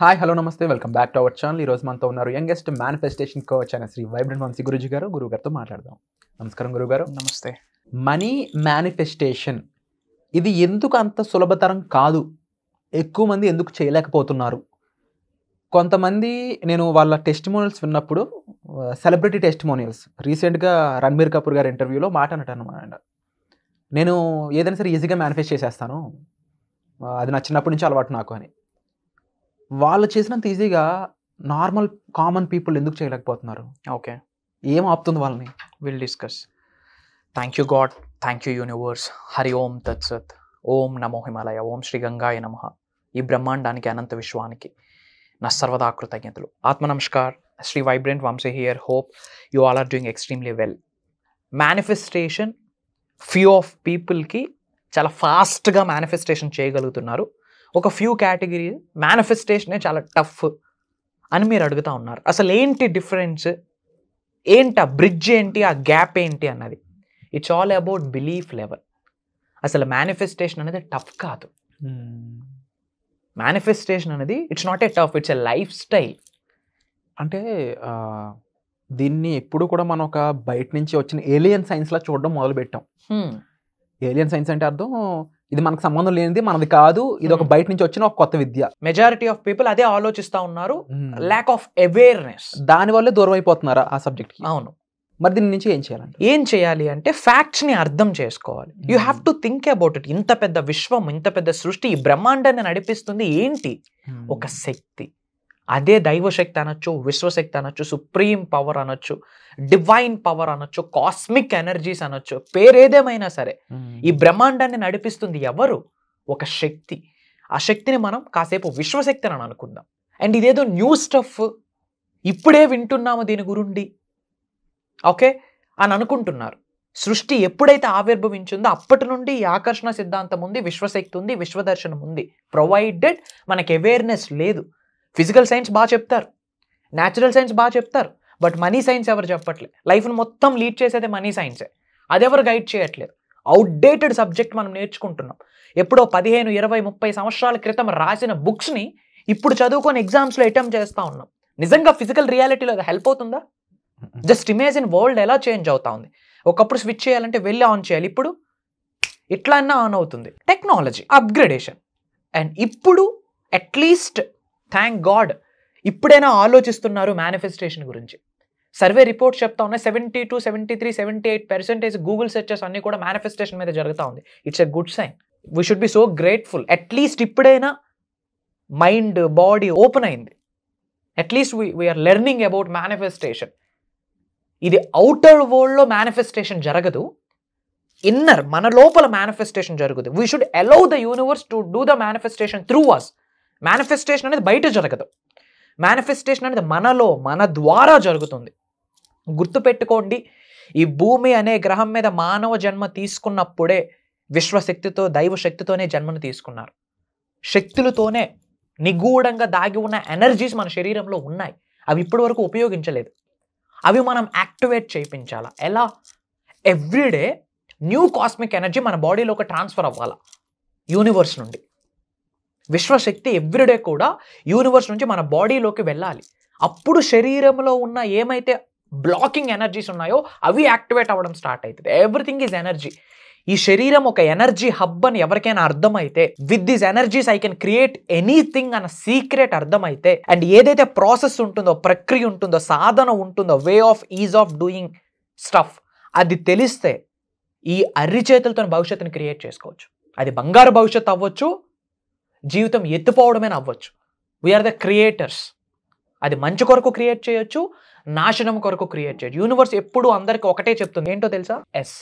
Hi hello నమస్తే welcome back to our channel. ఈరోజు మనతో ఉన్నారు యంగెస్ట్ మేనిఫెస్టేషన్ కోచ్ అయిన శ్రీ వైబ్రెంట్ వంశీ గురూజీ గారు. గురుగారితో మాట్లాడదాం. నమస్కారం గురుగారు. నమస్తే. మనీ మేనిఫెస్టేషన్ ఇది ఎందుకు అంత సులభతరం కాదు? ఎక్కువ మంది ఎందుకు చేయలేకపోతున్నారు? కొంతమంది నేను వాళ్ళ టెస్టిమోనియల్స్ విన్నప్పుడు సెలబ్రిటీ టెస్టిమోనియల్స్ రీసెంట్గా రణబీర్ కపూర్ గారి ఇంటర్వ్యూలో మాట అన్నట్టు అనమాట, నేను ఏదైనా సరే ఈజీగా మేనిఫెస్ట్ చేసేస్తాను, అది నా చిన్నప్పటి నుంచి అలవాటు నాకు అని. వాళ్ళు చేసినంత ఈజీగా నార్మల్ కామన్ పీపుల్ ఎందుకు చేయలేకపోతున్నారు? ఓకే, ఏం ఆపుతుంది వాళ్ళని? Will discuss. Thank you God, thank you universe. Hari ఓం తత్సత్. ఓం నమో హిమాలయ. ఓం శ్రీ గంగాయ నమః. ఈ బ్రహ్మాండానికి అనంత విశ్వానికి నా సర్వదా కృతజ్ఞతలు. ఆత్మ నమస్కార్. Shri vibrant Vamsi here. Hope you all are doing extremely well. Manifestation few of పీపుల్కి చాలా ఫాస్ట్గా మేనిఫెస్టేషన్ చేయగలుగుతున్నారు. ఒక ఫ్యూ కేటగిరీ మేనిఫెస్టేషనే చాలా టఫ్ అని మీరు అడుగుతూ ఉన్నారు. అసలు ఏంటి డిఫరెన్స్, ఏంటి ఆ బ్రిడ్జ్ ఏంటి, ఆ గ్యాప్ ఏంటి అన్నది. It's all about belief level. అసలు మేనిఫెస్టేషన్ అనేది టఫ్ కాదు. మేనిఫెస్టేషన్ అనేది it's not a tough, it's a life style. అంటే దీన్ని ఎప్పుడు కూడా మనం ఒక బయట నుంచి వచ్చిన ఏలియన్ సైన్స్లా చూడడం మొదలుపెట్టాం. ఏలియన్ సైన్స్ అంటే అర్థం ఇది మనకు సంబంధం లేనిది, మనది కాదు, ఇది ఒక బయట నుంచి వచ్చిన ఒక కొత్త విద్య. మెజారిటీ ఆఫ్ పీపుల్ అదే ఆలోచిస్తూ ఉన్నారు. ల్యాక్ ఆఫ్ అవేర్నెస్, దానివల్లే దూరం అయిపోతున్నారా ఆ సబ్జెక్ట్కి? అవును. మరి దీని నుంచి ఏం చేయాలంటే? ఏం చేయాలి అంటే ఫ్యాక్ట్స్ని అర్థం చేసుకోవాలి. You have to think about it. ఇంత పెద్ద విశ్వం, ఇంత పెద్ద సృష్టి, ఈ బ్రహ్మాండాన్ని నడిపిస్తుంది ఏంటి? ఒక శక్తి. అదే దైవశక్తి అనొచ్చు, విశ్వశక్తి అనొచ్చు, సుప్రీం పవర్ అనొచ్చు, డివైన్ పవర్ అనొచ్చు, కాస్మిక్ ఎనర్జీస్ అనొచ్చు, పేరేదేమైనా సరే ఈ బ్రహ్మాండాన్ని నడిపిస్తుంది ఎవరు? ఒక శక్తి. ఆ శక్తిని మనం కాసేపు విశ్వశక్తి అని అనుకుందాం. అండ్ ఇదేదో న్యూ స్టఫ్, ఇప్పుడే వింటున్నాము దీని గురించి, ఓకే అని అనుకుంటున్నారు. సృష్టి ఎప్పుడైతే ఆవిర్భవించిందో అప్పటి నుండి ఈ ఆకర్షణ సిద్ధాంతం ఉంది, విశ్వశక్తి ఉంది, విశ్వదర్శనం ఉంది. ప్రొవైడెడ్ మనకి అవేర్నెస్ లేదు. ఫిజికల్ సైన్స్ బాగా చెప్తారు, న్యాచురల్ సైన్స్ బాగా చెప్తారు, బట్ మనీ సైన్స్ ఎవరు చెప్పట్లేదు. లైఫ్ను మొత్తం లీడ్ చేసేది మనీ సైన్సే. అది ఎవరు గైడ్ చేయట్లేదు. అవుట్డేటెడ్ సబ్జెక్ట్ మనం నేర్చుకుంటున్నాం. ఎప్పుడో 15, 20, 30 సంవత్సరాల క్రితం రాసిన బుక్స్ని ఇప్పుడు చదువుకొని ఎగ్జామ్స్లో అటెంప్ట్ చేస్తూ ఉన్నాం. నిజంగా ఫిజికల్ రియాలిటీలో అది హెల్ప్ అవుతుందా? జస్ట్ ఇమేజిన్ వరల్డ్ ఎలా చేంజ్ అవుతా ఉంది. ఒకప్పుడు స్విచ్ చేయాలంటే వెళ్ళి ఆన్ చేయాలి, ఇప్పుడు ఇట్లా అన్నా ఆన్ అవుతుంది. Technology upgradation. అండ్ ఇప్పుడు అట్లీస్ట్ థ్యాంక్ గాడ్ ఇప్పుడైనా ఆలోచిస్తున్నారు మేనిఫెస్టేషన్ గురించి. సర్వే రిపోర్ట్స్ చెప్తా ఉన్నాయి 72, 73, 78% గూగుల్ సెర్చెస్ అన్నీ కూడా మేనిఫెస్టేషన్ మీద జరుగుతూ ఉంది. It's a good sign. We should be so grateful. At least ఇప్పుడైనా మైండ్, బాడీ ఓపెన్ అయింది. At least we are learning about manifestation. ఇది అవుటర్ వరల్డ్లో మేనిఫెస్టేషన్ జరగదు, ఇన్నర్ మన లోపల మేనిఫెస్టేషన్ జరుగుతుంది. We should allow the universe to do the manifestation through us. Manifestation అనేది బయట జరగదు. మేనిఫెస్టేషన్ అనేది మనలో, మన ద్వారా జరుగుతుంది. గుర్తుపెట్టుకోండి, ఈ భూమి అనే గ్రహం మీద మానవ జన్మ తీసుకున్నప్పుడే విశ్వశక్తితో, దైవశక్తితోనే జన్మను తీసుకున్నారు. శక్తులతోనే నిగూఢంగా దాగి ఉన్న ఎనర్జీస్ మన శరీరంలో ఉన్నాయి. అవి ఇప్పటి వరకు ఉపయోగించలేదు. అవి మనం యాక్టివేట్ చేయించాలా? ఎలా? ఎవ్రీడే న్యూ కాస్మిక్ ఎనర్జీ మన బాడీలోకి ట్రాన్స్ఫర్ అవ్వాలా యూనివర్స్ నుండి. విశ్వశక్తి ఎవ్రీడే కూడా యూనివర్స్ నుంచి మన బాడీలోకి వెళ్ళాలి. అప్పుడు శరీరంలో ఉన్న ఏమైతే బ్లాకింగ్ ఎనర్జీస్ ఉన్నాయో అవి యాక్టివేట్ అవ్వడం స్టార్ట్ అవుతుంది. Everything is energy. ఈ శరీరం ఒక ఎనర్జీ హబ్ అని ఎవరికైనా అర్థమైతే, with these energies I can create anything అన్న సీక్రెట్ అర్థమైతే, అండ్ ఏదైతే ప్రాసెస్ ఉంటుందో, ప్రక్రియ ఉంటుందో, సాధన ఉంటుందో, way of is of doing stuff, అది తెలిస్తే ఈ అరిచేతులతో భవిష్యత్తుని క్రియేట్ చేసుకోవచ్చు. అది బంగారు భవిష్యత్తు అవ్వచ్చు, జీవితం ఎత్తుపోవడమేనా అవ్వచ్చు. We are the creators. అది మంచి కొరకు క్రియేట్ చేయొచ్చు, నాశనం కొరకు క్రియేట్ చేయొచ్చు. యూనివర్స్ ఎప్పుడు అందరికీ ఒకటే చెప్తుంది, ఏంటో తెలుసా? Yes.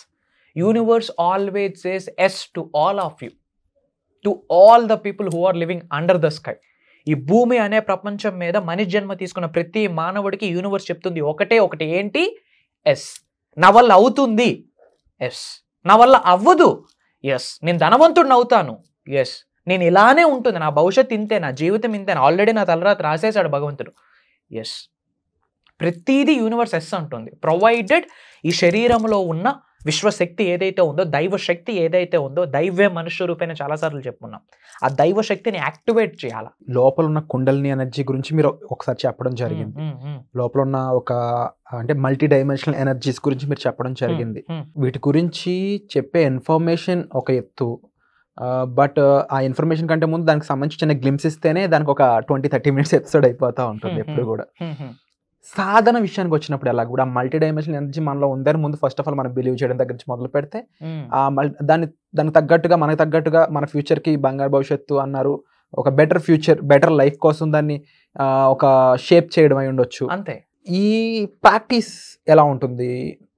Universe always says yes to all of you, to all the people who are living under the sky. ఈ భూమి అనే ప్రపంచం మీద మనిషి జన్మ తీసుకున్న ప్రతి మానవుడికి యూనివర్స్ చెప్తుంది ఒకటే ఒకటి, ఏంటి? ఎస్. నా వల్ల అవుతుంది, ఎస్. నా వల్ల అవ్వదు, ఎస్. నేను ధనవంతుడిని అవుతాను, ఎస్. నేను ఇలానే ఉంటుంది, నా భవిష్యత్తు ఇంతే, నా జీవితం ఇంతే, ఆల్రెడీ నా తలరాత రాసేశాడు భగవంతుడు, ఎస్. ప్రతిదీ యూనివర్స్ ఎస్ అంటుంది. ప్రొవైడెడ్ ఈ శరీరంలో ఉన్న విశ్వశక్తి ఏదైతే ఉందో, దైవ శక్తి ఏదైతే ఉందో, దైవే మనుష్య రూపేణ చాలాసార్లు చెప్పుకున్నాం. ఆ దైవ శక్తిని యాక్టివేట్ చేయాలి. లోపల ఉన్న కుండలిని ఎనర్జీ గురించి మీరు ఒకసారి చెప్పడం జరిగింది. లోపల ఉన్న ఒక అంటే మల్టీ డైమెన్షనల్ ఎనర్జీస్ గురించి మీరు చెప్పడం జరిగింది. వీటి గురించి చెప్పే ఇన్ఫర్మేషన్ ఒక ఎత్తు, బట్ ఆ ఇన్ఫర్మేషన్ కంటే ముందు దానికి సంబంధించి చిన్న గ్లిమ్స్ ఇస్తేనే దానికి ఒక 20-30 minutes ఎపిసోడ్ అయిపోతూ ఉంటుంది ఎప్పుడు కూడా. సాధన విషయానికి వచ్చినప్పుడు ఎలా కూడా మల్టీ డైమెన్షనల్ ఎనర్జీ మనలో ఉందని ముందు ఫస్ట్ ఆఫ్ ఆల్ మనం బిలీవ్ చేయడం దగ్గర నుంచి మొదలు పెడితే దానికి తగ్గట్టుగా మనకు తగ్గట్టుగా మన ఫ్యూచర్కి బంగారు భవిష్యత్తు అన్నారు, ఒక బెటర్ ఫ్యూచర్ బెటర్ లైఫ్ కోసం దాన్ని ఒక షేప్ చేయడం అయి ఉండొచ్చు. అంతే. ఈ ప్రాక్టీస్ ఎలా ఉంటుంది?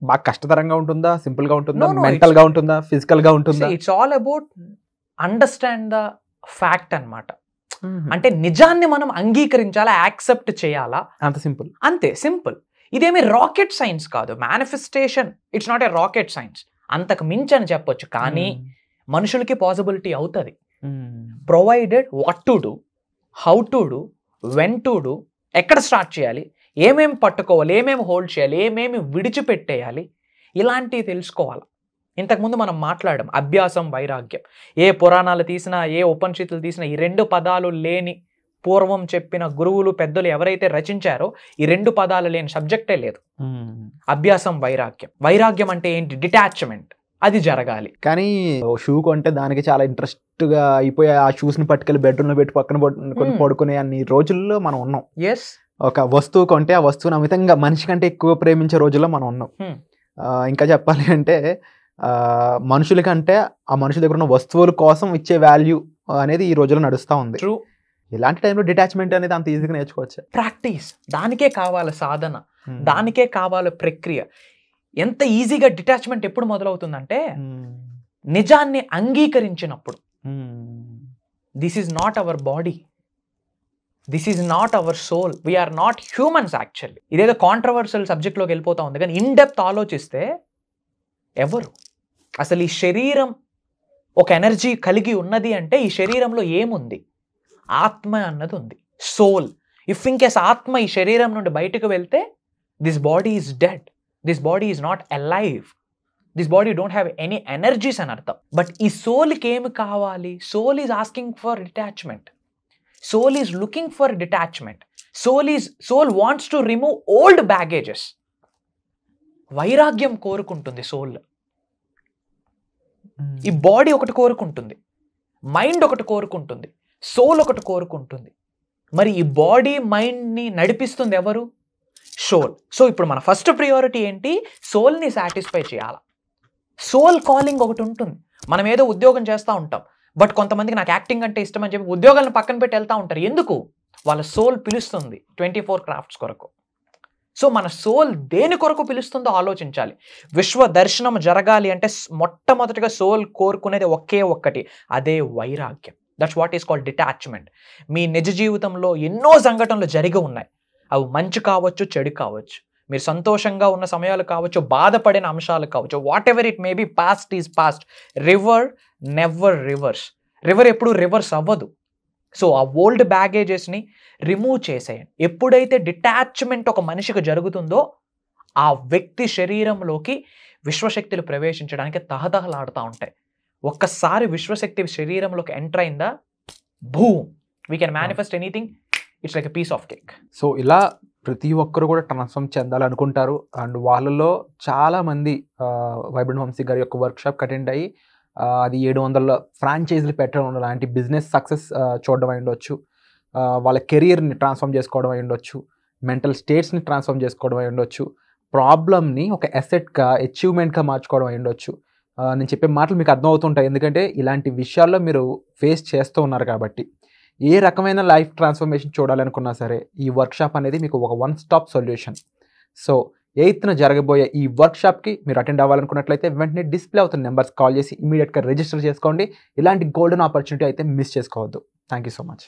బాగా కష్టతరంగా ఉంటుందా, సింపుల్ గా ఉంటుందా, మెంటల్ గా ఉంటుందా, ఫిజికల్ గా ఉంటుందా? It's all about understand the fact అన్నమాట. అంటే నిజాన్ని మనం అంగీకరించాలా, యాక్సెప్ట్ చేయాలా, అంత సింపుల్. అంతే సింపుల్. ఇదేమి రాకెట్ సైన్స్ కాదు. Manifestation it's not a rocket science, అంతకు మించి అని చెప్పొచ్చు. కానీ మనుషులకి పాసిబిలిటీ అవుతుంది, provided what to do, how to do, when to do, ఎక్కడ స్టార్ట్ చేయాలి, ఏమేమి పట్టుకోవాలి, ఏమేమి హోల్డ్ చేయాలి, ఏమేమి విడిచిపెట్టేయాలి, ఇలాంటివి తెలుసుకోవాలి. ఇంతకుముందు మనం మాట్లాడాం అభ్యాసం, వైరాగ్యం. ఏ పురాణాలు తీసినా, ఏ ఉపనిషత్తులు తీసినా ఈ 2 పదాలు లేని, పూర్వం చెప్పిన గురువులు పెద్దలు ఎవరైతే రచించారో ఈ 2 పదాలు లేని సబ్జెక్టే లేదు. అభ్యాసం, వైరాగ్యం. వైరాగ్యం అంటే ఏంటి? డిటాచ్మెంట్. అది జరగాలి. కానీ షూ కొంటే దానికి చాలా ఇంట్రెస్ట్ గా అయిపోయి ఆ షూస్ ని పట్టుకెళ్ళి బెడ్రూమ్ లో పెట్టి పక్కన పడుకునే అన్ని రోజుల్లో మనం ఉన్నాం. ఎస్. ఒక వస్తువు కొంటే ఆ వస్తువుని అమితంగా మనిషి కంటే ఎక్కువ ప్రేమించే రోజుల్లో మనం ఉన్నాం. ఇంకా చెప్పాలి అంటే మనుషుల కంటే ఆ మనుషుల దగ్గర ఉన్న వస్తువుల కోసం ఇచ్చే వాల్యూ అనేది ఈ రోజుల్లో నడుస్తూ ఉంది. ఇలాంటి టైంలో డిటాచ్మెంట్ అనేది అంత ఈజీగా నేర్చుకోవచ్చు. ప్రాక్టీస్, దానికే కావాలి సాధన, దానికే కావాలి ప్రక్రియ. ఎంత ఈజీగా డిటాచ్మెంట్ ఎప్పుడు మొదలవుతుందంటే నిజాన్ని అంగీకరించినప్పుడు. This is not our body, this is not our soul, we are not humans actually. ఇదేదో కాంట్రవర్షియల్ సబ్జెక్ట్లోకి వెళ్ళిపోతా ఉంది, కానీ ఇన్ డెప్త్ ఆలోచిస్తే ఎవరు అసలు ఈ శరీరం ఒక ఎనర్జీ కలిగి ఉన్నది అంటే ఈ శరీరంలో ఏముంది? ఆత్మ అన్నది ఉంది, సోల్. ఇఫ్ ఇన్ కేస్ ఆత్మ ఈ శరీరం నుండి బయటకు వెళ్తే this body is dead, this body is not alive, this body don't have any energies అని అర్థం. బట్ ఈ సోల్కి ఏమి కావాలి? Soul is asking for detachment, soul is looking for detachment, soul wants to remove old baggages. వైరాగ్యం కోరుకుంటుంది soul. ఈ body ఒకటి కోరుకుంటుంది, మైండ్ ఒకటి కోరుకుంటుంది, సోల్ ఒకటి కోరుకుంటుంది. మరి ఈ బాడీ మైండ్ని నడిపిస్తుంది ఎవరు? సోల్. సో ఇప్పుడు మన ఫస్ట్ ప్రియారిటీ ఏంటి? సోల్ని సాటిస్ఫై చేయాలి. సోల్ కాలింగ్ ఒకటి ఉంటుంది. మనం ఏదో ఉద్యోగం చేస్తూ ఉంటాం, బట్ కొంతమందికి నాకు యాక్టింగ్ అంటే ఇష్టం అని చెప్పి ఉద్యోగాలను పక్కన పెట్టి వెళ్తూ ఉంటారు. ఎందుకు? వాళ్ళ సోల్ పిలుస్తుంది 24 క్రాఫ్ట్స్ కొరకు. సో మన సోల్ దేని కొరకు పిలుస్తుందో ఆలోచించాలి. విశ్వ దర్శనం జరగాలి అంటే మొట్టమొదటిగా సోల్ కోరుకునేది ఒకే ఒక్కటి, అదే వైరాగ్యం. That's what is called detachment. మీ నిజ జీవితంలో ఎన్నో సంఘటనలు జరిగి ఉన్నాయి. అవి మంచి కావచ్చు, చెడు కావచ్చు, మీరు సంతోషంగా ఉన్న సమయాలు కావచ్చు, బాధపడిన అంశాలు కావచ్చు, what ever it may be. Past is past. River never reverse. River ఎప్పుడు రివర్స్ అవ్వదు. సో ఆ ఓల్డ్ బ్యాగేజెస్ని రిమూవ్ చేసేయండి. ఎప్పుడైతే డిటాచ్మెంట్ ఒక మనిషికి జరుగుతుందో ఆ వ్యక్తి శరీరంలోకి విశ్వశక్తులు ప్రవేశించడానికి తహతహలాడుతూ ఉంటాయి. ఒక్కసారి విశ్వశక్తి శరీరంలోకి ఎంటర్ అయిందా, boom, we can manifest anything. It's like a piece of cake. So ఇలా ప్రతి ఒక్కరు కూడా ట్రాన్స్ఫార్మ్ చెందాలనుకుంటారు. అండ్ వాళ్ళలో చాలామంది వైబ్రెంట్ వంశీ గారి యొక్క వర్క్షాప్ అటెండ్ అయ్యి అది 700 ఫ్రాంచైజీలు పెట్టడం లాంటి బిజినెస్ సక్సెస్ చూడడం అయి ఉండొచ్చు, వాళ్ళ కెరియర్ని ట్రాన్స్ఫార్మ్ చేసుకోవడం అయి ఉండొచ్చు, మెంటల్ స్టేట్స్ని ట్రాన్స్ఫార్మ్ చేసుకోవడం అయి ఉండొచ్చు, ప్రాబ్లమ్ని ఒక అసెట్గా, అచీవ్మెంట్గా మార్చుకోవడం అయి ఉండొచ్చు. నేను చెప్పే మాటలు మీకు అర్థమవుతుంటాయి, ఎందుకంటే ఇలాంటి విషయాల్లో మీరు ఫేస్ చేస్తూ ఉన్నారు కాబట్టి. ఏ రకమైన లైఫ్ ట్రాన్స్ఫర్మేషన్ చూడాలనుకున్నా సరే ఈ వర్క్షాప్ అనేది మీకు ఒక 1 స్టాప్ సొల్యూషన్. సో 8న జరగబోయే ఈ వర్క్షాప్కి మీరు అటెండ్ అవ్వాలనుకున్నట్లయితే వెంటనే డిస్ప్లే అవుతున్న నెంబర్స్ కాల్ చేసి ఇమీడియట్గా రిజిస్టర్ చేసుకోండి. ఇలాంటి గోల్డెన్ ఆపర్చునిటీ అయితే మిస్ చేసుకోవద్దు. Thank you so much.